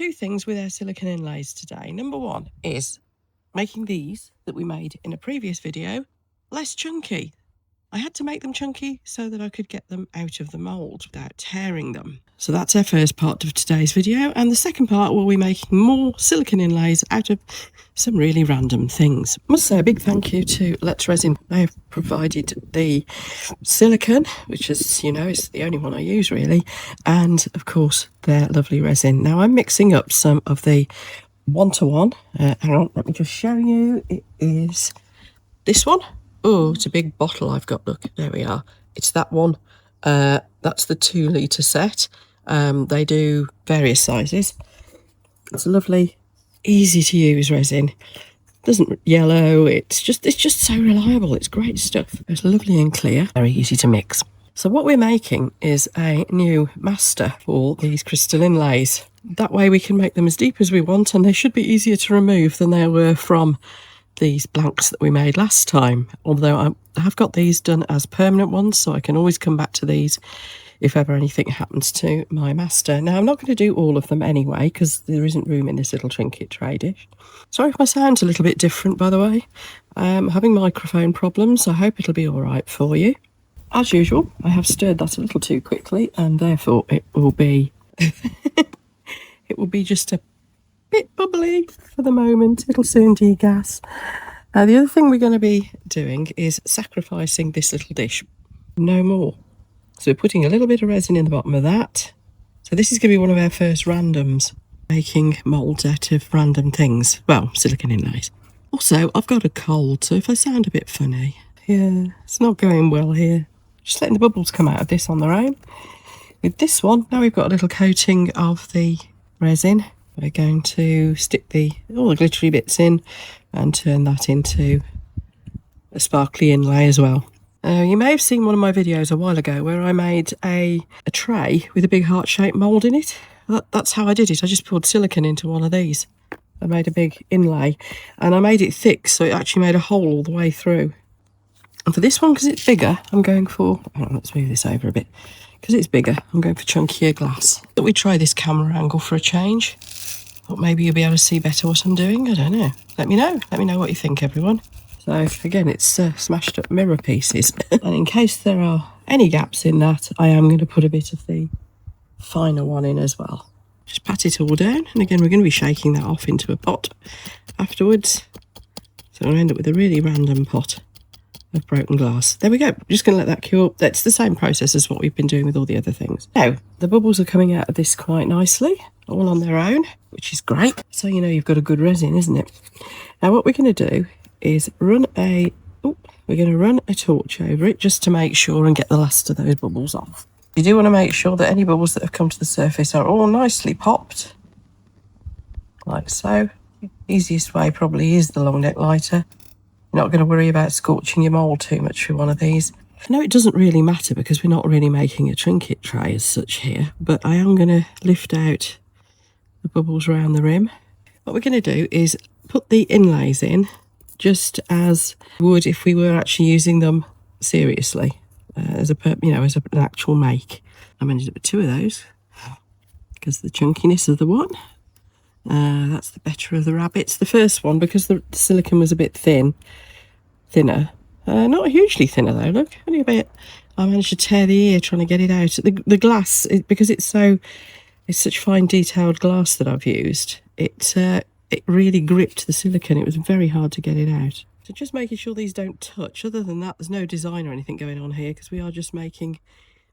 two things with our silicone inlays today. Number one is making these that we made in a previous video less chunky. I had to make them chunky so that I could get them out of the mould without tearing them. So that's our first part of today's video, and the second part will be making more silicone inlays out of some really random things. I must say a big thank you to Let's Resin. They have provided the silicone, which is, you know, it's the only one I use really, and of course their lovely resin. Now I'm mixing up some of the one-to-one. Hang on, let me just show you. It is this one. Oh, it's a big bottle I've got. Look, there we are. It's that one. That's the 2 litre set. They do various sizes. It's a lovely, easy to use resin. Doesn't yellow. It's just so reliable. It's great stuff. It's lovely and clear. Very easy to mix. So what we're making is a new master for these crystal inlays. That way we can make them as deep as we want, and they should be easier to remove than they were from these blanks that we made last time, although I have got these done as permanent ones, so I can always come back to these if ever anything happens to my master. Now I'm not going to do all of them anyway because there isn't room in this little trinket tray dish. Sorry if my sound's a little bit different, by the way. I'm having microphone problems. I hope it'll be all right for you. As usual, I have stirred that a little too quickly, and therefore it will be it will be just a bit bubbly for the moment. It'll soon degas. The other thing we're going to be doing is sacrificing this little dish. No more. So we're putting a little bit of resin in the bottom of that. So this is going to be one of our first randoms, making moulds out of random things. Well, silicone inlays. Also, I've got a cold, so if I sound a bit funny, yeah, it's not going well here. Just letting the bubbles come out of this on their own. With this one, now we've got a little coating of the resin. We're going to stick all the glittery bits in and turn that into a sparkly inlay as well. You may have seen one of my videos a while ago where I made a tray with a big heart-shaped mould in it. That's how I did it. I just poured silicone into one of these. I made a big inlay and I made it thick, so it actually made a hole all the way through. And for this one, because it's bigger, I'm going for... let's move this over a bit. Because it's bigger, I'm going for chunkier glass. Thought we'd try this camera angle for a change. Thought maybe you'll be able to see better what I'm doing. I don't know. Let me know. Let me know what you think, everyone. So again, it's smashed up mirror pieces. And in case there are any gaps in that, I am going to put a bit of the finer one in as well. Just pat it all down. And again, we're going to be shaking that off into a pot afterwards. So I'm going to end up with a really random pot of broken glass. There we go. Just going to let that cure. That's the same process as what we've been doing with all the other things. Now, the bubbles are coming out of this quite nicely, all on their own, which is great. So you know you've got a good resin, isn't it? Now what we're going to do is run a torch over it just to make sure and get the last of those bubbles off. You do want to make sure that any bubbles that have come to the surface are all nicely popped, like so. Easiest way probably is the long neck lighter. You're not going to worry about scorching your mould too much with one of these. I know it doesn't really matter because we're not really making a trinket tray as such here, but I am going to lift out the bubbles around the rim. What we're going to do is put the inlays in just as we would if we were actually using them seriously, as an actual make. I'm ended up with 2 of those because the chunkiness of the one. That's the better of the rabbits. The first one, because the silicone was a bit thinner. Not hugely thinner though, look, only a bit. I managed to tear the ear trying to get it out. The glass, because it's such fine detailed glass that I've used, it really gripped the silicone. It was very hard to get it out. So just making sure these don't touch. Other than that, there's no design or anything going on here because we are just making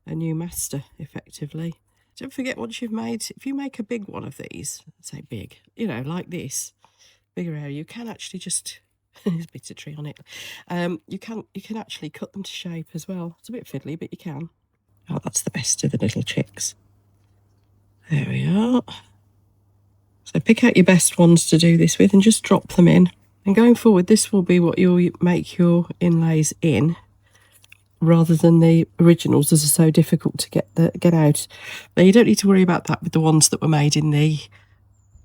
a new master effectively. Don't forget, once you've made, if you make a big one of these, say big, you know, like this, bigger area, you can actually just, there's a bit of tree on it, you can actually cut them to shape as well. It's a bit fiddly, but you can. Oh, that's the best of the little chicks. There we are. So pick out your best ones to do this with and just drop them in. And going forward, this will be what you'll make your inlays in, rather than the originals that are so difficult to get out. Now you don't need to worry about that with the ones that were made in the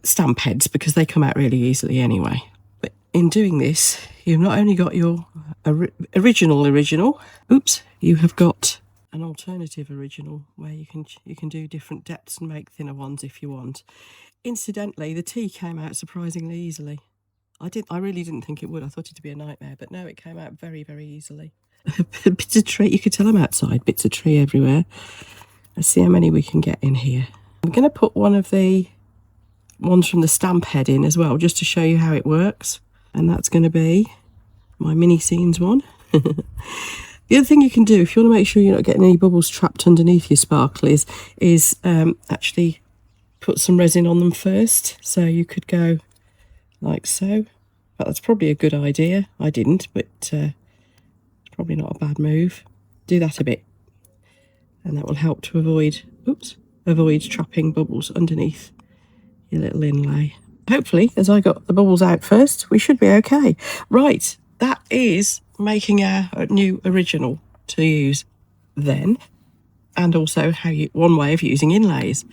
stamp heads because they come out really easily anyway. But in doing this, you've not only got your original, oops, you have got an alternative original where you can do different depths and make thinner ones if you want. Incidentally, the tea came out surprisingly easily. I really didn't think it would. I thought it'd be a nightmare, but no, it came out very, very easily. Bits of tree, you could tell I'm outside, bits of tree everywhere. Let's see how many we can get in here. I'm going to put one of the ones from the stamp head in as well, just to show you how it works. And that's going to be my mini scenes one. The other thing you can do, if you want to make sure you're not getting any bubbles trapped underneath your sparklies, is actually put some resin on them first. So you could go like so. But that's probably a good idea. I didn't, but it's probably not a bad move. Do that a bit. And that will help to avoid trapping bubbles underneath your little inlay. Hopefully, as I got the bubbles out first, we should be okay. Right, that is making our new original to use then, and also one way of using inlays.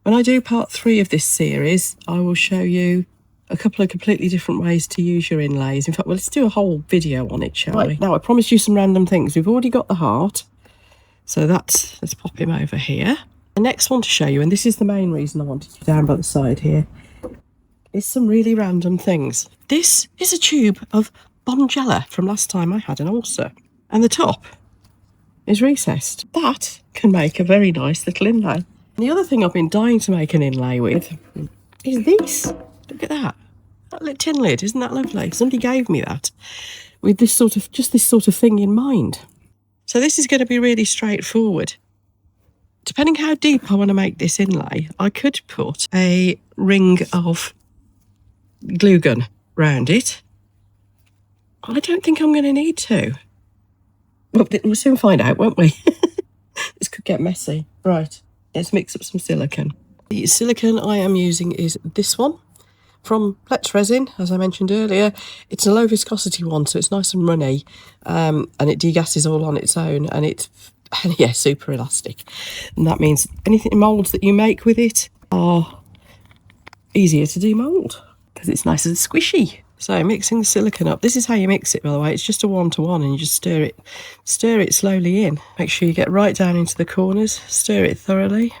When I do part 3 of this series, I will show you a couple of completely different ways to use your inlays. In fact, well, let's do a whole video on it, shall we? Now, I promised you some random things. We've already got the heart, so let's pop him over here. The next one to show you, and this is the main reason I wanted you down by the side here, is some really random things. This is a tube of Bonjela from last time I had an ulcer, and the top is recessed. That can make a very nice little inlay. And the other thing I've been dying to make an inlay with is this. Look at that. That little tin lid, isn't that lovely? Somebody gave me that with this sort of thing in mind. So this is going to be really straightforward. Depending how deep I want to make this inlay, I could put a ring of glue gun round it. I don't think I'm going to need to. Well, we'll soon find out, won't we? This could get messy. Right, let's mix up some silicone. The silicone I am using is this one from Plex Resin, as I mentioned earlier. It's a low viscosity one, so it's nice and runny, and it degasses all on its own, and yeah, super elastic. And that means anything molds that you make with it are easier to demold because it's nice and squishy. So mixing the silicone up, this is how you mix it, by the way. It's just a 1-to-1, and you just stir it slowly in. Make sure you get right down into the corners, stir it thoroughly.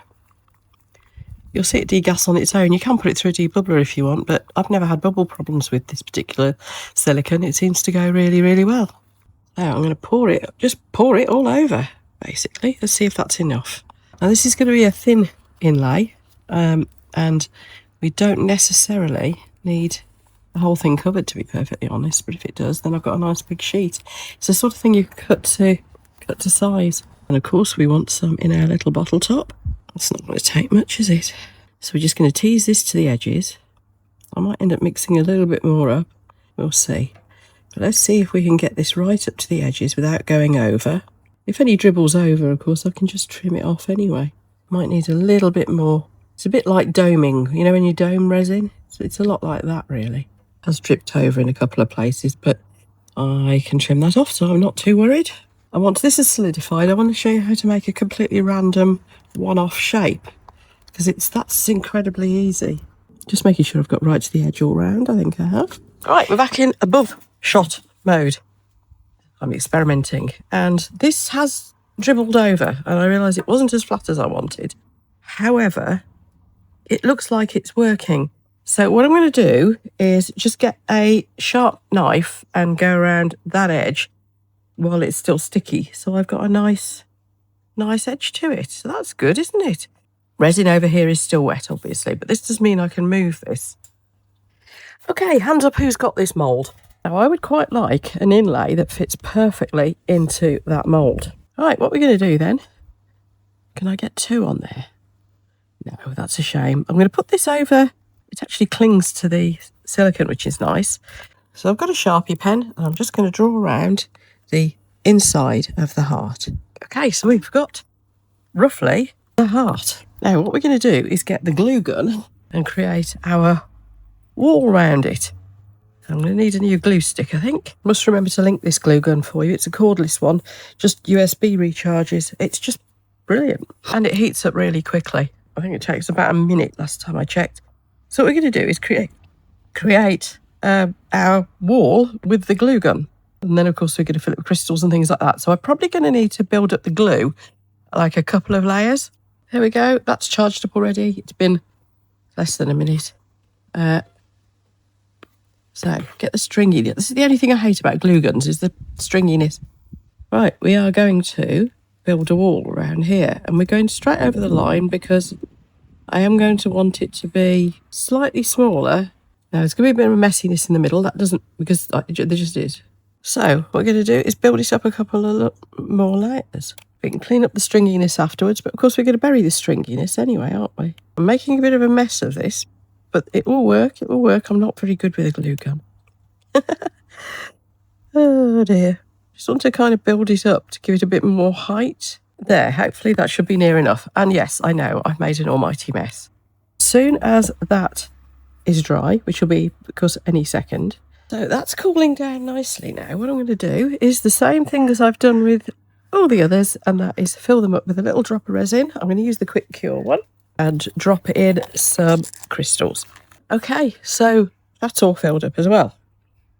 You'll see it degas on its own. You can put it through a debubbler if you want, but I've never had bubble problems with this particular silicone. It seems to go really, really well. Now I'm going to just pour it all over, basically. Let's see if that's enough. Now this is going to be a thin inlay, and we don't necessarily need the whole thing covered, to be perfectly honest, but if it does, then I've got a nice big sheet. It's the sort of thing you can cut to size. And of course we want some in our little bottle top. That's not going to take much, is it? So we're just going to tease this to the edges. I might end up mixing a little bit more up, we'll see. But let's see if we can get this right up to the edges without going over. If any dribbles over, of course, I can just trim it off anyway. Might need a little bit more. It's a bit like doming, you know, when you dome resin? So it's a lot like that, really. Has dripped over in a couple of places, but I can trim that off, so I'm not too worried. This is solidified. I want to show you how to make a completely random one-off shape, because that's incredibly easy. Just making sure I've got right to the edge all round. I think I have. All right, we're back in above shot mode. I'm experimenting, and this has dribbled over, and I realise it wasn't as flat as I wanted. However, it looks like it's working. So what I'm going to do is just get a sharp knife and go around that edge while it's still sticky. So I've got a nice edge to it. So that's good, isn't it? Resin over here is still wet, obviously, but this does mean I can move this. Okay, hands up who's got this mould. Now, I would quite like an inlay that fits perfectly into that mould. All right, what we're going to do then, can I get 2 on there? No, that's a shame. I'm going to put this over. It actually clings to the silicone, which is nice. So I've got a Sharpie pen, and I'm just going to draw around the inside of the heart. Okay, so we've got roughly the heart. Now, what we're going to do is get the glue gun and create our wall around it. I'm going to need a new glue stick, I think. Must remember to link this glue gun for you. It's a cordless one, just USB recharges. It's just brilliant. And it heats up really quickly. I think it takes about a minute last time I checked. So what we're going to do is create our wall with the glue gun. And then, of course, we're going to fill it with crystals and things like that. So I'm probably going to need to build up the glue, like a couple of layers. There we go. That's charged up already. It's been less than a minute. So get the stringiness. This is the only thing I hate about glue guns, is the stringiness. Right, we are going to build a wall around here, and we're going straight over the line because I am going to want it to be slightly smaller. Now, there's going to be a bit of a messiness in the middle. That doesn't, because there just is. So what we're going to do is build it up a couple of more layers. We can clean up the stringiness afterwards, but of course we're going to bury the stringiness anyway, aren't we? I'm making a bit of a mess of this, but it will work. It will work. I'm not very good with a glue gun. Oh dear. Just want to kind of build it up to give it a bit more height. There, hopefully that should be near enough. And yes, I know, I've made an almighty mess. As soon as that is dry, which will be, of course, any second. So that's cooling down nicely now. What I'm going to do is the same thing as I've done with all the others, and that is fill them up with a little drop of resin. I'm going to use the Quick Cure one and drop in some crystals. Okay, so that's all filled up as well.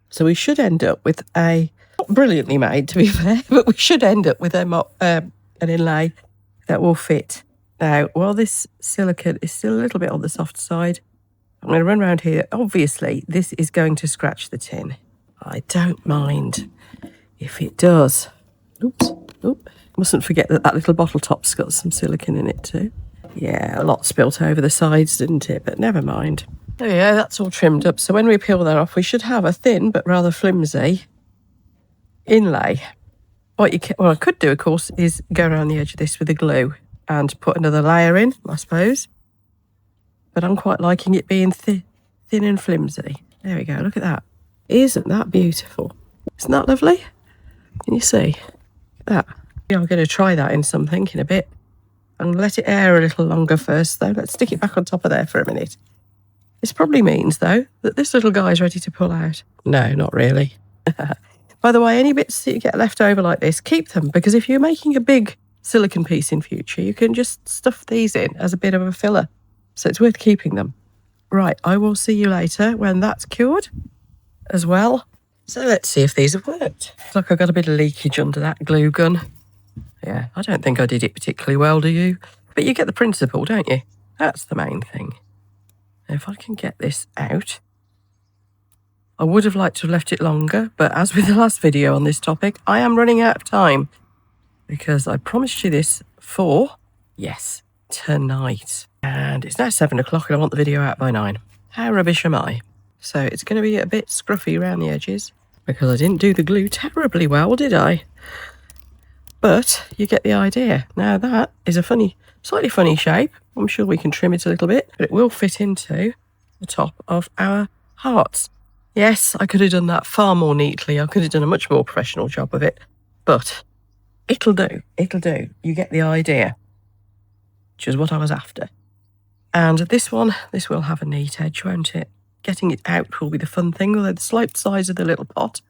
So we should end up with a, not brilliantly made to be fair, but we should end up with an inlay that will fit. Now, while this silicone is still a little bit on the soft side, I'm going to run around here. Obviously, this is going to scratch the tin. I don't mind if it does. Oops. Oop. Mustn't forget that that little bottle top's got some silicone in it too. Yeah, a lot spilt over the sides, didn't it? But never mind. There we go, that's all trimmed up. So when we peel that off, we should have a thin but rather flimsy inlay. What I could do, of course, is go around the edge of this with the glue and put another layer in, I suppose. But I'm quite liking it being thin and flimsy. There we go, look at that. Isn't that beautiful? Isn't that lovely? Can you see? That. Yeah, I'm going to try that in something in a bit. I'm going to let it air a little longer first, though. Let's stick it back on top of there for a minute. This probably means, though, that this little guy is ready to pull out. No, not really. By the way, any bits that you get left over like this, keep them, because if you're making a big silicone piece in future, you can just stuff these in as a bit of a filler. So it's worth keeping them. Right, I will see you later when that's cured as well. So let's see if these have worked. Looks like I've got a bit of leakage under that glue gun. Yeah, I don't think I did it particularly well, do you? But you get the principle, don't you? That's the main thing. Now, if I can get this out. I would have liked to have left it longer, but as with the last video on this topic, I am running out of time. Because I promised you this for, yes, tonight. And it's now 7 o'clock and I want the video out by 9. How rubbish am I? So it's going to be a bit scruffy around the edges because I didn't do the glue terribly well, did I? But you get the idea. Now that is a slightly funny shape. I'm sure we can trim it a little bit, but it will fit into the top of our hearts. Yes, I could have done that far more neatly. I could have done a much more professional job of it, but it'll do. It'll do. You get the idea, which is what I was after. And this one, this will have a neat edge, won't it? Getting it out will be the fun thing, although the sloped size of the little pot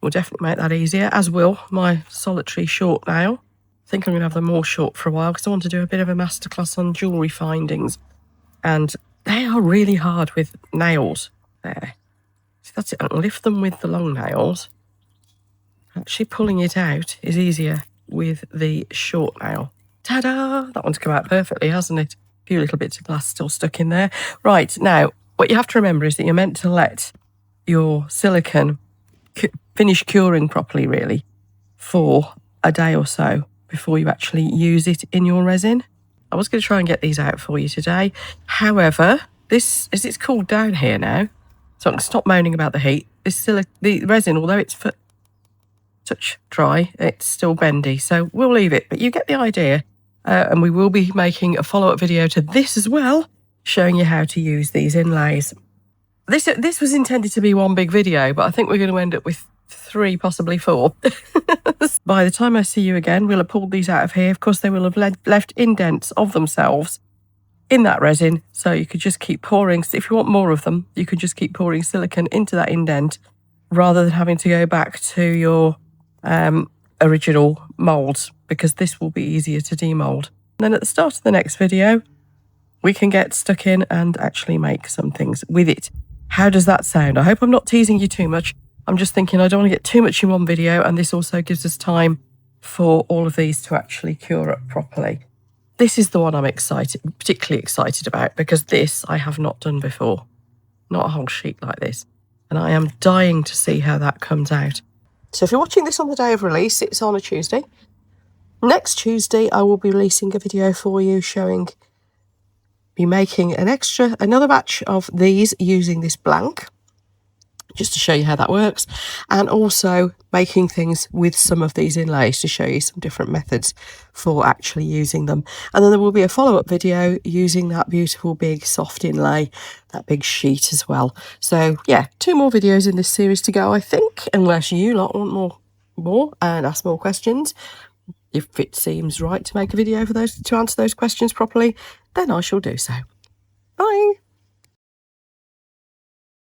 will definitely make that easier, as will my solitary short nail. I think I'm going to have them more short for a while because I want to do a bit of a masterclass on jewellery findings. And they are really hard with nails there. So that's it. I can lift them with the long nails. Actually pulling it out is easier with the short nail. Ta-da! That one's come out perfectly, hasn't it? A few little bits of glass still stuck in there. Right, now, what you have to remember is that you're meant to let your silicone finish curing properly, really, for a day or so before you actually use it in your resin. I was going to try and get these out for you today. However, as it's cooled down here now, so I can stop moaning about the heat. The resin, although it's touch dry, it's still bendy, so we'll leave it. But you get the idea. And we will be making a follow-up video to this as well, showing you how to use these inlays. This was intended to be one big video, but I think we're going to end up with 3, possibly 4. By the time I see you again, we'll have pulled these out of here. Of course, they will have left indents of themselves in that resin, so you could just keep pouring. If you want more of them, you could just keep pouring silicone into that indent rather than having to go back to your original moulds, because this will be easier to demould. And then at the start of the next video, we can get stuck in and actually make some things with it. How does that sound? I hope I'm not teasing you too much, I'm just thinking I don't want to get too much in one video, and this also gives us time for all of these to actually cure up properly. This is the one I'm particularly excited about, because this I have not done before. Not a whole sheet like this. And I am dying to see how that comes out. So if you're watching this on the day of release, it's on a Tuesday. Next Tuesday, I will be releasing a video for you showing me making another batch of these using this blank, just to show you how that works, and also making things with some of these inlays to show you some different methods for actually using them. And then there will be a follow-up video using that beautiful big soft inlay, that big sheet as well. So yeah, 2 more videos in this series to go, I think, unless you lot want more and ask more questions. If it seems right to make a video for those to answer those questions properly, then I shall do so. Bye.